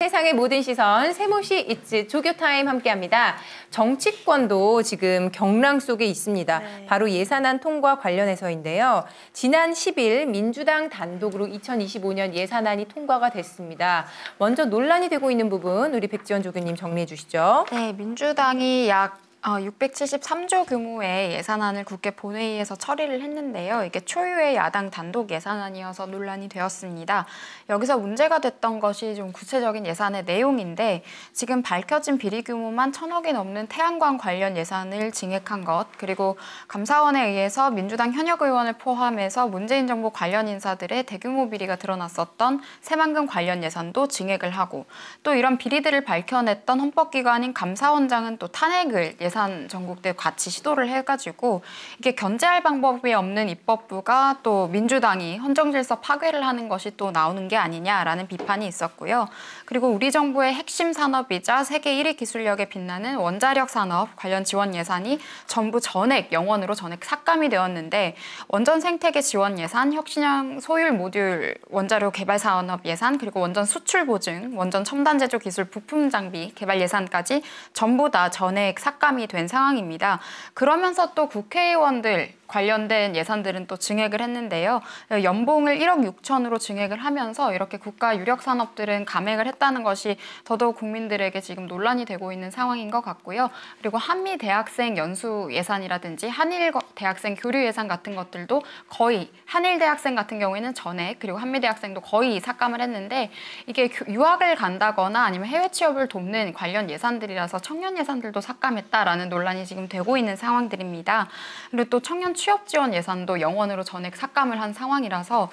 세상의 모든 시선, 세모시 이츠 조교타임 함께합니다. 정치권도 지금 경랑 속에 있습니다. 네. 바로 예산안 통과 관련해서인데요. 지난 10일 민주당 단독으로 2025년 예산안이 통과가 됐습니다. 먼저 논란이 되고 있는 부분 우리 백지원 조교님 정리해 주시죠. 네, 민주당이 약 673조 규모의 예산안을 국회 본회의에서 처리를 했는데요. 이게 초유의 야당 단독 예산안이어서 논란이 되었습니다. 여기서 문제가 됐던 것이 좀 구체적인 예산의 내용인데 지금 밝혀진 비리 규모만 1,000억이 넘는 태양광 관련 예산을 증액한 것, 그리고 감사원에 의해서 민주당 현역 의원을 포함해서 문재인 정부 관련 인사들의 대규모 비리가 드러났었던 새만금 관련 예산도 증액을 하고, 또 이런 비리들을 밝혀냈던 헌법기관인 감사원장은 또 탄핵을 예산 전국대 같이 시도를 해가지고 이게 견제할 방법이 없는 입법부가 또 민주당이 헌정질서 파괴를 하는 것이 또 나오는 게 아니냐라는 비판이 있었고요. 그리고 우리 정부의 핵심 산업이자 세계 1위 기술력에 빛나는 원자력 산업 관련 지원 예산이 전부 전액 영원으로 전액 삭감이 되었는데, 원전 생태계 지원 예산, 혁신형 소율 모듈 원자력 개발 산업 예산, 그리고 원전 수출 보증, 원전 첨단 제조 기술 부품 장비 개발 예산까지 전부 다 전액 삭감이 된 상황입니다. 그러면서 또 국회의원들 관련된 예산들은 또 증액을 했는데요. 연봉을 1억 6천으로 증액을 하면서 이렇게 국가 유력 산업들은 감액을 했다는 것이 더더욱 국민들에게 지금 논란이 되고 있는 상황인 것 같고요. 그리고 한미 대학생 연수 예산이라든지 한일 대학생 교류 예산 같은 것들도 거의, 한일 대학생 같은 경우에는 전액, 그리고 한미 대학생도 거의 삭감을 했는데, 이게 유학을 간다거나 아니면 해외 취업을 돕는 관련 예산들이라서 청년 예산들도 삭감했다라는 논란이 지금 되고 있는 상황들입니다. 그리고 또 청년 취업 지원 예산도 영원으로 전액 삭감을 한 상황이라서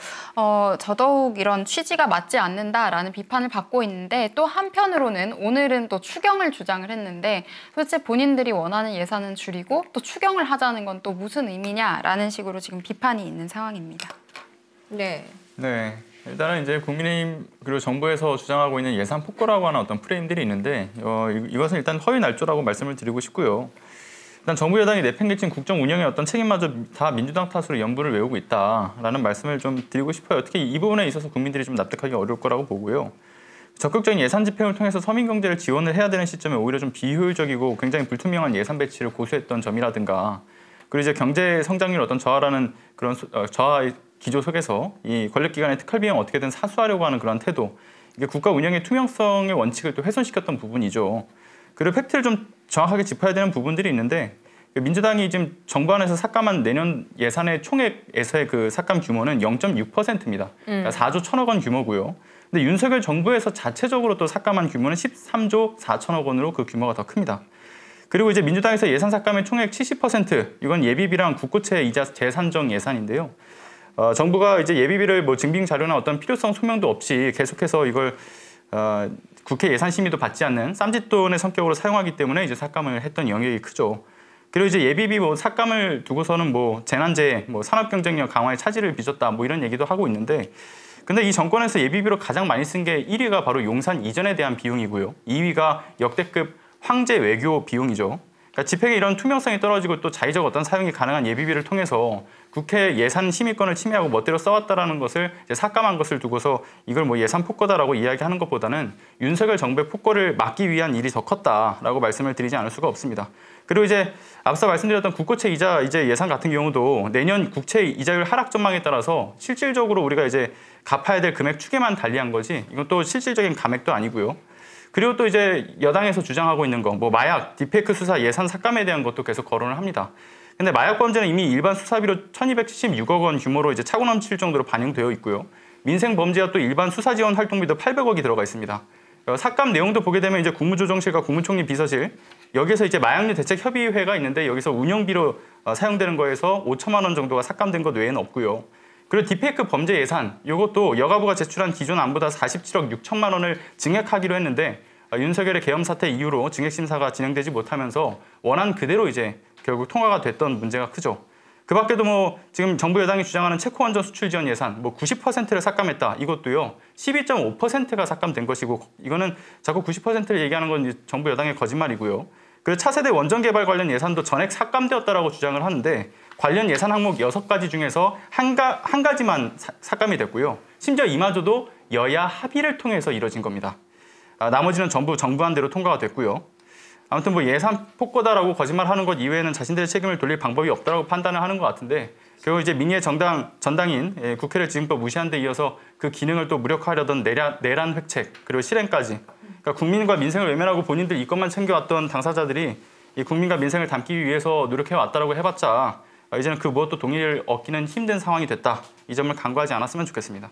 더더욱 이런 취지가 맞지 않는다라는 비판을 받고 있는데, 또 한편으로는 오늘은 또 추경을 주장을 했는데, 도대체 본인들이 원하는 예산은 줄이고 또 추경을 하자는 건 또 무슨 의미냐라는 식으로 지금 비판이 있는 상황입니다. 네. 네. 일단은 이제 국민의힘 그리고 정부에서 주장하고 있는 예산 폭거라고 하는 어떤 프레임들이 있는데 이것은 일단 허위 날조라고 말씀을 드리고 싶고요. 일단 정부 여당이 내팽개친 국정 운영의 어떤 책임마저 다 민주당 탓으로 연부를 외우고 있다라는 말씀을 좀 드리고 싶어요. 특히 이 부분에 있어서 국민들이 좀 납득하기 어려울 거라고 보고요. 적극적인 예산 집행을 통해서 서민 경제를 지원을 해야 되는 시점에 오히려 좀 비효율적이고 굉장히 불투명한 예산 배치를 고수했던 점이라든가, 그리고 이제 경제 성장률 어떤 저하라는 그런 저하 기조 속에서 이 권력기관의 특활 비용 어떻게든 사수하려고 하는 그런 태도, 이게 국가 운영의 투명성의 원칙을 또 훼손시켰던 부분이죠. 그리고 팩트를 좀 정확하게 짚어야 되는 부분들이 있는데, 민주당이 지금 정부 안에서 삭감한 내년 예산의 총액에서의 그 삭감 규모는 0.6%입니다. 그러니까 4조 1,000억 원 규모고요. 근데 윤석열 정부에서 자체적으로 또 삭감한 규모는 13조 4천억 원으로 그 규모가 더 큽니다. 그리고 이제 민주당에서 예산 삭감의 총액 70%, 이건 예비비랑 국고채 이자 재산정 예산인데요. 정부가 이제 예비비를 뭐 증빙 자료나 어떤 필요성 소명도 없이 계속해서 이걸 국회 예산 심의도 받지 않는 쌈짓돈의 성격으로 사용하기 때문에 이제 삭감을 했던 영역이 크죠. 그리고 이제 예비비 뭐 삭감을 두고서는 뭐 재난재해, 뭐 산업 경쟁력 강화에 차질을 빚었다, 뭐 이런 얘기도 하고 있는데, 근데 이 정권에서 예비비로 가장 많이 쓴 게 1위가 바로 용산 이전에 대한 비용이고요. 2위가 역대급 황제 외교 비용이죠. 그러니까 집행의 이런 투명성이 떨어지고 또 자의적 어떤 사용이 가능한 예비비를 통해서 국회 예산 심의권을 침해하고 멋대로 써왔다라는 것을 이제 삭감한 것을 두고서 이걸 뭐 예산 폭거다라고 이야기하는 것보다는 윤석열 정부의 폭거를 막기 위한 일이 더 컸다라고 말씀을 드리지 않을 수가 없습니다. 그리고 이제 앞서 말씀드렸던 국고채 이자 이제 예산 같은 경우도 내년 국채 이자율 하락 전망에 따라서 실질적으로 우리가 이제 갚아야 될 금액 추계만 달리한 거지, 이건 또 실질적인 감액도 아니고요. 그리고 또 이제 여당에서 주장하고 있는 거, 뭐 마약, 딥페이크 수사 예산 삭감에 대한 것도 계속 거론을 합니다. 근데 마약 범죄는 이미 일반 수사비로 1,276억 원 규모로 이제 차고 넘칠 정도로 반영되어 있고요. 민생 범죄와 또 일반 수사 지원 활동비도 800억이 들어가 있습니다. 삭감 내용도 보게 되면 이제 국무조정실과 국무총리 비서실, 여기서 이제 마약류 대책 협의회가 있는데 여기서 운영비로 사용되는 거에서 5천만 원 정도가 삭감된 것 외에는 없고요. 그리고 딥페이크 범죄 예산, 이것도 여가부가 제출한 기존 안보다 47억 6천만 원을 증액하기로 했는데 윤석열의 계엄 사태 이후로 증액 심사가 진행되지 못하면서 원안 그대로 이제 결국 통과가 됐던 문제가 크죠. 그 밖에도 뭐 지금 정부 여당이 주장하는 체코 원전 수출 지원 예산 뭐 90%를 삭감했다, 이것도요 12.5%가 삭감된 것이고, 이거는 자꾸 90%를 얘기하는 건 정부 여당의 거짓말이고요. 그리고 차세대 원전 개발 관련 예산도 전액 삭감되었다라고 주장을 하는데, 관련 예산 항목 6가지 중에서 한 가지만 삭감이 됐고요. 심지어 이마저도 여야 합의를 통해서 이뤄진 겁니다. 나머지는 전부 정부안대로 통과가 됐고요. 아무튼 뭐 예산 폭거다라고 거짓말하는 것 이외에는 자신들의 책임을 돌릴 방법이 없다라고 판단을 하는 것 같은데 결국 이제 민의의 전당인 국회를 지금껏 무시한 데 이어서 그 기능을 또 무력화하려던 내란 획책 그리고 실행까지 그러니까 국민과 민생을 외면하고 본인들 이것만 챙겨왔던 당사자들이 이 국민과 민생을 담기 위해서 노력해왔다라고 해봤자 이제는 그 무엇도 동의를 얻기는 힘든 상황이 됐다. 이 점을 간과하지 않았으면 좋겠습니다.